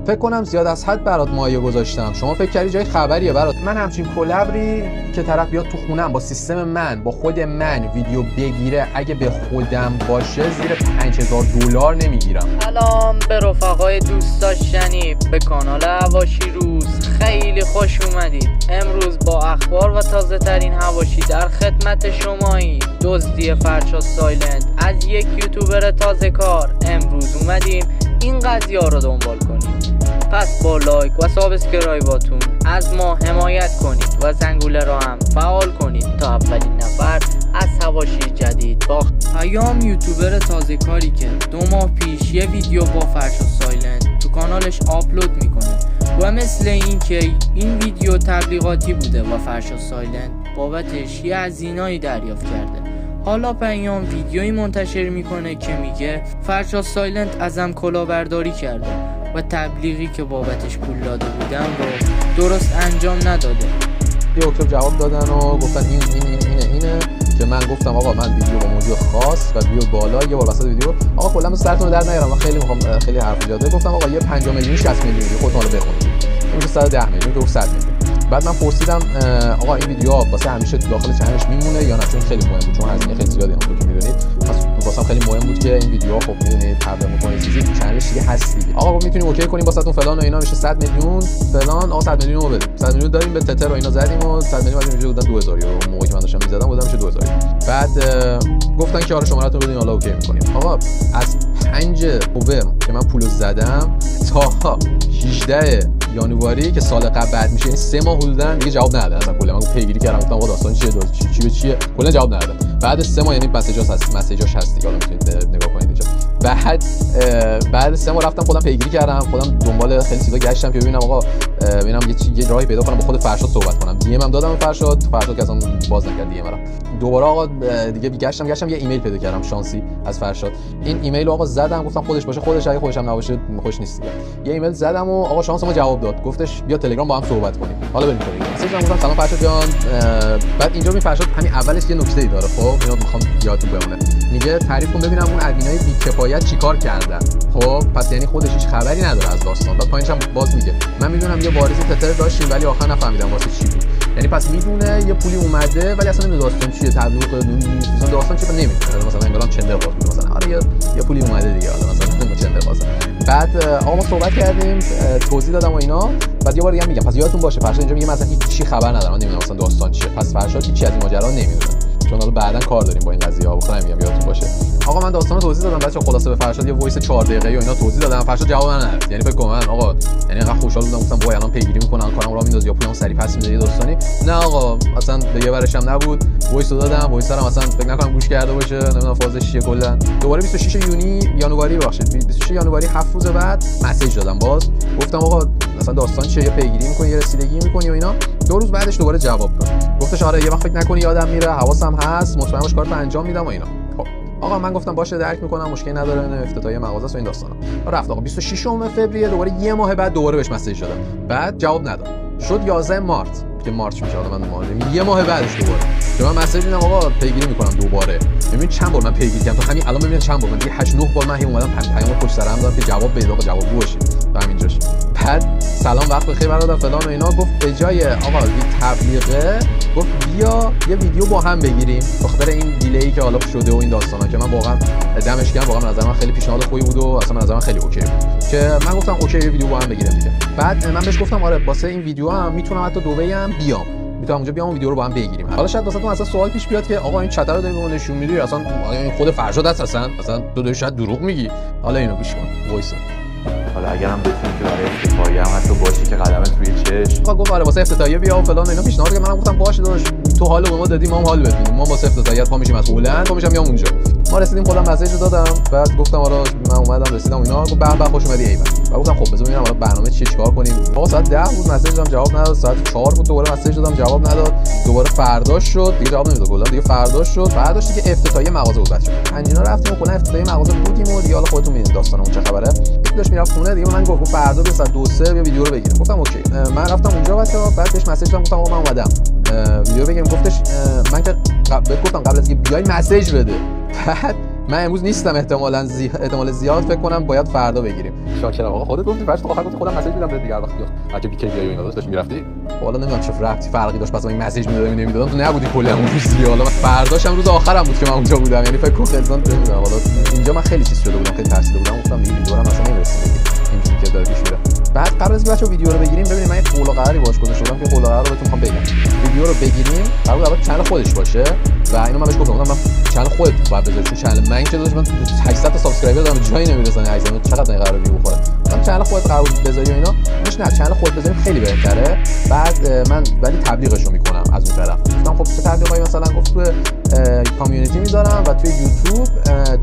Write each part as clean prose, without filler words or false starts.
فکر کنم زیاد از حد برات مایه گذاشتم. شما فکر کردی جای خبریه برات؟ من همچین کلبری که طرف بیاد تو خونم با سیستم من، با خود من ویدیو بگیره، اگه به خودم باشه زیر $5000 نمیگیرم. سلام به رفقای دوست داشتنی به کانال حواشی روز، خیلی خوش اومدید. امروز با اخبار و تازه ترین حواشی در خدمت شمایی. دزدی فرشاد سایلنت از یک یوتیوبر تازه کار. امروز اومدیم این قضیه رو دنبال کنیم. پس با لایک و سابسکرایباتون از ما حمایت کنید و زنگوله را هم فعال کنید تا اولین نفر از حواشی جدید با پیام یوتیوبر تازه کاری که 2 ماه پیش یه ویدیو با فرشاد سایلنت تو کانالش آپلود میکنه و مثل این که این ویدیو تبلیغاتی بوده و فرشاد سایلنت بابتش یه هزینه‌ای دریافت کرده. حالا پیام ویدیویی منتشر میکنه که میگه فرشاد سایلنت ازم کلاهبرداری کرده و تبلیغی که بابتش پول داده بودم رو درست انجام نداده. یه اکتبر جواب دادن و گفتن اینه که من گفتم آقا من ویدیو با موضوع خاص و بیاد بالا. یه بار وسط ویدیو آقا کلا سرتون رو در نیارم، من خیلی میخوام خیلی حرف زیاده. گفتم آقا یه 50 میلیون 60 میلیون خودتون رو بخونید، این که 110 میلیون که 100 میلیون. بعد من پرسیدم آقا این ویدیو واسه همیشه تو داخل چنلش میمونه یا نه؟ چون خیلی مهم بود، چون هزینه خیلی زیادی همونطور که میدونید. واسم خیلی مهم بود که این ویدیو خب میدونید تبلیغ میکنه چیزی تو چنلش دیگه هست دیگه. آقا گفت میتونیم اوکی کنیم واسهتون فلان و اینا، میشه 100 میلیون فلان. آقا 100 میلیون رو بده. 100 میلیون داریم به تتر و اینا زدیم و 100 میلیون بعد اینجوری بودن 2000 یورو. موقعی که من داشتم میزدم بودم میشه 2000 یورو. بعد گفتن که آره شماره‌تون بدین حالا اوکی میکنیم. آقا از 5 اکتبر که من پولو زدم تا 18 یانواری که سال قبل بعد میشه، یعنی 3 ماه حدوداً دیگه جواب ندادن. اصلا کلا من پیگیری کردم گفتم آقا داستان چیه کلا جواب ندادن. بعد 3 ماه یعنی مسیجاش هست دیگه، حالا میتونید نگاه کنید اینجا. بعد 3 ماه رفتم خودم پیگیری کردم، خودم دنبال خیلی چیزا گشتم که ببینم آقا ببینم یه راهی پیدا کنم با خود فرشاد صحبت کنم. دی ام هم دادم به فرشاد که اصلا باز نکرد دی ام رو. دوباره آقا دیگه گشتم یه ایمیل پیدا کردم شانسی از فرشاد. این ایمیل رو آقا زدم، گفتم خودش باشه خودش، اگه خودش هم نباشه خوش نیست دیگه. یه ایمیل زدم و آقا شانسمو جواب داد، گفتش بیا تلگرام با هم صحبت کنیم. حالا بریم کنیم. گفتم سلام فرشاد جان. بعد اینجا می فرشاد همین اولش یه نکته‌ای داره، خب اینو میخوام یادتون بمونه. میگه تعریف کن ببینم اون ادمینای بی‌کفایت چیکار کردن. خب پس یعنی خودش هیچ خبری نداره از داستان. بعد پایینش هم باز میگه من میدونم یه واریز تتر داشتیم ولی آخر نفهمیدم واسه چی بود. یعنی پس میدونه یه پولی اومده ولی اصلا نمیدونه داستان چیه، تبلیغ مثلا داستان چیه نمیدونه، مثلا انگار چندر باز بود مثلا آره یه پولی اومده دیگه، حالا مثلا چندر باز. بعد آقا ما صحبت کردیم، توضیح دادم و اینا. بعد یه بار دیگه میگم پس یادتون باشه فرشاد اینجا میگه مثلا هیچ چی خبر ندارم، من نمیدونم مثلا داستان چیه. پس فرشاد هیچ چی از این ماجرا نمیدونه، چون حالا بعداً کار داریم با این قضیه ها. بخوام میگم یادتون باشه. آقا من داستانو توضیح دادم بچه‌ها، خلاصه به فرشاد یه وایس 4 دقیقه‌ای و اینا توضیح دادم. فرشاد جواب نداد. یعنی فکر کنم من آقا یعنی انقدر خوشحال بودم گفتم وای الان پیگیری میکنن کارم راه میندازه یا پولمو سری پس میده یه داستانی. نه آقا اصلا به یه ورش هم نبود. وایس دادم، وایس رو مثلا فکر نکنم گوش کرده باشه، نمیدونم فازش چیه کلا. دوباره 26 یانواری ببخشید 26 یانواری 7 روز بعد مسیج دادم باز، گفتم آقا مثلا داستان چیه، یه پیگیری میکنی یه رسیدگی میکنی و اینا. 2 روز بعدش دوباره جواب داد، گفتش آره یه وقت فکر نکنی یادم میره، حواسم هست، مطمئن باش کارتو انجام میدم و اینا. خب آقا من گفتم باشه درک میکنم، مشکلی نداره، نه افتتاحیه مغازه است و این داستانا. رفت آقا 26 فوریه دوباره یه ماه بعد دوباره بهش مسیج دادم، بعد جواب نداد. شد 11 مارت که مارچ میشه، حالا من یه ماه بعدش دوباره که من مسیج میدم آقا پیگیری میکنم دوباره. ببین چند بار من پیگیری کردم تا همین الان، ببین چند بار من دیگه 8 9 بار من اومدم پیام پشت سر هم دادم که جواب بده آقا، جواب باشه و همینجاش. بعد سلام وقت بخیر برادر فلان و اینا. گفت به جای آقا تبلیغه گفت بیا یه ویدیو با هم بگیریم بخاطر این دیلی که حالا شده و این داستانا، که من واقعا دمش گرم، واقعا نظر من خیلی پیشنهاد خوبی بود و اصلا نظر من خیلی اوکی بود که من گفتم اوکی یه ویدیو با هم بگیریم دیگه. بعد من بهش گفتم آره واسه این ویدیو هم میتونم حتی دبی هم بیام، میتونم اونجا بیام ویدیو رو با هم بگیریم. حالا شاید واسهتون اصلا سوال پیش بیاد که آقا این چتر رو داری به من نشون میدی، اصلا این خود فرشاد هست، اصلا تو داری شاید دروغ میگی. حالا اینو گوش کن وایس. حالا اگرم بتونی که برای افتتاحیه هم حتی باشی که قدمت روی چشم. آقا گفت آره واسه افتتاحیه بیا و فلان اینا پیشنهاد کرد. منم گفتم باشه داداش تو حالو به ما دادی، ما هم حال بدیم، ما واسه افتتاحیه پا میشیم از هلند، پا میشم میام اونجا. ما رسیدیم خودم مسیج دادم، بعد گفتم آره من اومدم رسیدم اینا. گفت به خوش اومدی ایول. بعد گفتم خب بذار ببینم حالا برنامه چیه چیکار کنیم. آقا ساعت 10 بود مسیج دادم جواب نداد، ساعت 4 بود دوباره مسیج دادم جواب نداد، دوباره فرداش شد دیگه جواب نمیداد، کلا دیگه فرداش شد. فرداش دیگه افتتاحیه مغازه بود بچه‌ها. انجینا رفتیم کلا افتتاحیه مغازه بودیم و دیگه حالا خودتون میدونید داستان اون چه خبره. داشت میرفت خونه دیگه، من گفت فردا بیا ساعت 2-3 بیا ویدیو رو بگیریم. گفتم اوکی. من رفتم اونجا بچه‌ها، بعد بهش مسیج دادم گفتم آقا من اومدم ویدیو بگیریم. گفتش من که بهت گفتم قبل از اینکه بیای مسیج بده. بعد من امروز نیستم، احتمال زیاد فکر کنم باید فردا بگیریم. شاکرم آقا. خودت گفتی فرض تو آخر گفتی خودم مسیج میدم بهت دیگه وقتی اگه بی کی بیای و اینا داشت میرفتی. حالا نمیدونم چه فرقی داشت، پس من مسیج میدادم نمیدادم، تو نبودی کلا اون روز دیگه. حالا فرداشم روز آخرم بود که من اونجا بودم، یعنی فکر کنم خلصان نمیدونم. حالا اینجا من خیلی چیز شده بودم، خیلی ترسیده بودم، گفتم دیگه ویدیو رو اصلا نمیرسیم اینجوری که داره پیش میره. بعد قبل از بچه‌ها ویدیو رو بگیریم، ببینید من یه قول و قراری باش گذاشته بودم که قول و قرار رو بهتون می‌خوام بگم. ویدیو رو بگیریم قرار بود چنل خودش باشه و اینو من بهش گفتم من چنل خودت باید بذاری، چون چنل من که داشت من 800 تا سابسکرایبر دارم جایی نمیرسن عزیزم، چقدر این قرار ویو بخوره. من چنل خودت قرار بود بذاری و اینا، مش نه چنل خودت بذاریم خیلی بهتره. بعد من ولی تبلیغشو میکنم از اون طرف. گفتم خب چه تبلیغایی مثلا گفت تو کامیونیتی میذارم و توی یوتیوب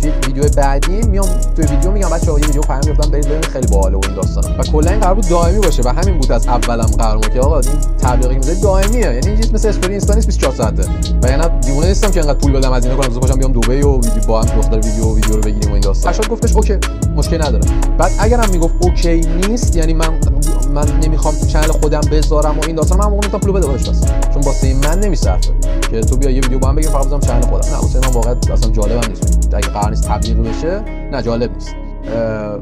توی ویدیو بعدی میام توی ویدیو میگم بچه‌ها یه ویدیو پیام گرفتم برید ببینید خیلی باحاله و این داستانا. و کلا این قرار بود دائمی باشه و همین بود از اولم قرار بود که آقا این تبلیغی میذاری دائمیه، یعنی این چیز مثل استوری اینستا نیست 24 ساعته. و یعنی دیوونه نیستم که انقدر پول بدم از اینا کنم مثلا باشم بیام دبی و ویدیو با هم دختر ویدیو رو بگیریم و این داستان. ارشاد گفتش اوکی مشکلی نداره. بعد اگرم میگفت اوکی نیست، یعنی من نمیخوام تو چنل خودم بذارم و این داستان، من موقع میگم پول بده بهش، چون واسه من نمیصرفه که تو بیا یه ویدیو با هم بگیم فقط بذارم چنل خودم. نه واسه من واقعا اصلا جالبم نیست، اگه قرار نیست تبلیغ بشه نه جالب نیست.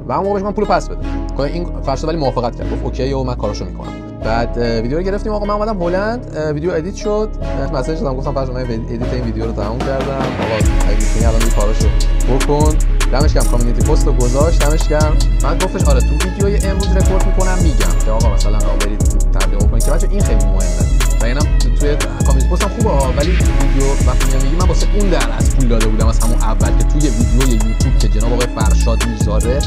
و اون موقعش من پول پس بده. این فرشاد ولی موافقت کرد، گفت اوکی و من کاراشو میکنم. بعد ویدیو رو گرفتیم آقا، من اومدم هلند، ویدیو ادیت شد، مسیج دادم گفتم فرشاد من ادیت این ویدیو رو تموم کردم، آقا اگه میتونی الان این کاراشو بکن. دمش گرم کامیونیتی پست رو گذاشت، دمش گرم. من گفتش آره تو ویدیوی امروز رکورد میکنم میگم که آقا مثلا برید تبلیغ کنید که بچا این خیلی مهمه. و اینم توی کامیونیتی پستم خوبه ولی ویدیو وقتی میگم من واسه اون در از پول داده بودم از همون اول که توی ویدیوی یوتیوب که جناب آقای فرشاد میذاره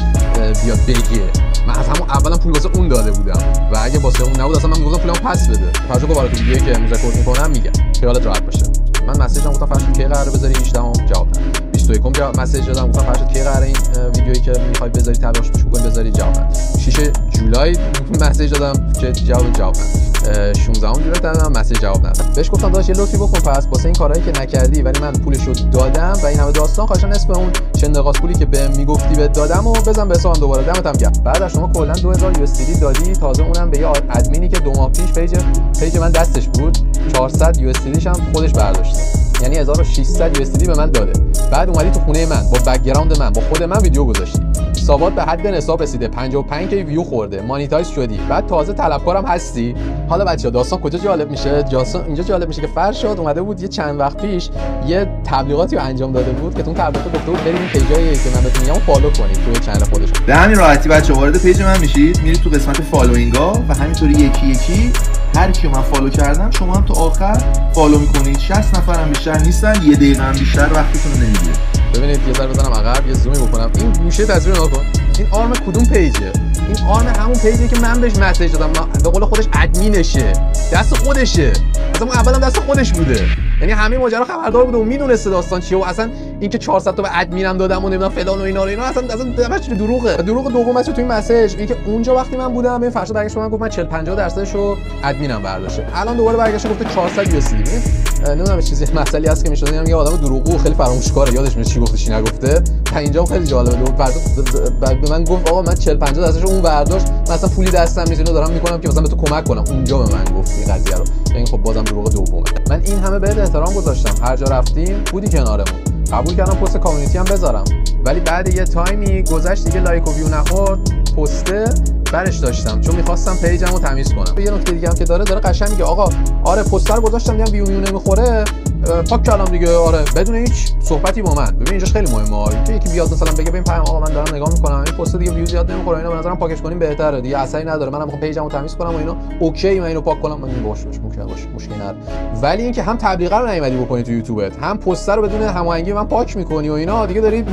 بیاد بگه، من از همون اولم پول واسه اون داده بودم و اگه واسه اون نبود اصلا من میگفتم پولمو پس بده. فرشاد گفت تو ویدیویی که امروز رکورد میکنم میگم خیالت راحت باشه. من مسیجم گفتم فرشاد کی قراره بذاری 18 جواب نداد. 21 جواب مسیج دادم گفتم فرشاد کی قراره این ویدیویی که میخوای بذاری تبلیغش بکنی بذاری جواب نداد. 6 جولای مسیج دادم که جواب نداد. 16 جولای دادم مسیج جواب نداد. بهش گفتم داداش یه لطفی بکن پس واسه این کارهایی که نکردی ولی من پولشو دادم و این همه داستان خواهشان اسم اون چندقاس پولی که بهم میگفتی بهت دادم و بزن به حسابم دوباره. دمتم گرم. بعد از شما کلا 2000 USD دادی، تازه اونم به یه ادمینی که 2 ماه پیش پیج من دستش بود 400 USD هم خودش برداشته، یعنی 1600 USD به من داده. بعد اومدی تو خونه من با بک‌گراند من با خود من ویدیو گذاشتی، حسابات به حد نصاب رسیده، 55 کی ویو خورده، مانیتایز شدی، بعد تازه طلبکارم هستی. حالا بچه‌ها داستان کجا جالب میشه؟ داستان اینجا جالب میشه که فرشاد اومده بود یه چند وقت پیش یه تبلیغاتی رو انجام داده بود که تو اون تبلیغات گفته بود برید این پیجایی که من بهتون میگم فالو کنید توی چنل خودش. به همین راحتی بچه‌ها وارد پیج من میشید، میرید تو قسمت فالوینگا و همینطوری یکی یکی هر کیو من فالو کردم شما هم تو آخر فالو میکنید. 60 نفرم بیشتر نیستن، یه دقیقه هم بیشتر وقتتون رو نمیگیره. ببینید یه ذره بزنم عقب، یه زومی بکنم. این گوشه تصویر نگاه کن. این آرم کدوم پیجه؟ این آرم همون پیجی که من بهش مسیج دادم، به قول خودش ادمینشه، دست خودشه، اصلا اولم دست خودش بوده، یعنی همه ماجرا خبردار بوده و میدونسته داستان چیه و اصلا اینکه 400 تا به ادمینم دادم و نمیدونم فلان و اینا اصلا همش دروغه. دروغ دومش تو این مسیج اینکه اونجا وقتی من بودم این فرشاد برگشت من گفت من 40-50% رو ادمینم برداشته، الان دوباره برگشت گفته 400 USD. نمیدونم چیزی مسئله هست که میشد یه آدم دروغگو خیلی فراموشکاره، یادش میاد چی گفته چی نگفته. تا اینجا خیلی جالبه. فرشاد به من گفت آقا من 40-50% رو اون برداشت، من اصلا پولی دستم نیست، اینو دارم میکنم که مثلا به تو کمک کنم. اونجا به من گفت این قضیه رو، یعنی خب بازم دروغ دومه. من این همه بهت احترام گذاشتم، هر جا رفتیم بودی کنارمون، قبول کردم پست کامیونیتی هم بذارم، ولی بعد یه تایمی گذشت دیگه لایک و ویو نخورد پسته برش داشتم چون می‌خواستم پیجمو تمیز کنم. یه نکته دیگه هم که داره قشنگ میگه آقا آره پستر گذاشتم دیدم ویو نمیخوره پاک کردم دیگه، آره بدون هیچ صحبتی با من. ببین اینجاش خیلی مهمه، یکی بیاد مثلا بگه ببین پیام آقا من دارم نگاه میکنم این پست دیگه ویو زیاد نمیخوره اینا، به نظرم پاکش کنیم بهتره دیگه، اثری نداره، منم میخوام پیجمو تمیز کنم و اینا، اوکی من اینو پاک کنم، من باشه مشکلی نداره. ولی اینکه هم تبلیغ رو نمیدی بکنی تو یوتیوبت، هم پستر رو بدون هماهنگی من پاک میکنی و اینا، دیگه داری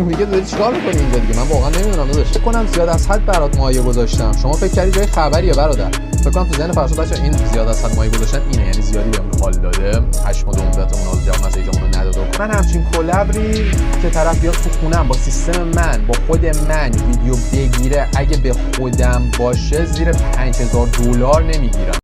چیکار میکنی اینجا دیگه؟ من واقعا نمیدونم داداش. فکر کنم زیاد از حد برات مایه گذاشتم، شما فکر کردی جای خبریه برادر. فکر کنم تو ذهن فرشاد بچا این زیاد از حد مایه گذاشتن اینه، یعنی زیادی بهم حال داده، 8 ماه عمرتمون رو جواب مسیجمون رو نداد. من همچین کلابری که طرف بیاد تو خونم با سیستم من با خود من ویدیو بگیره، اگه به خودم باشه زیر $5000 نمیگیرم.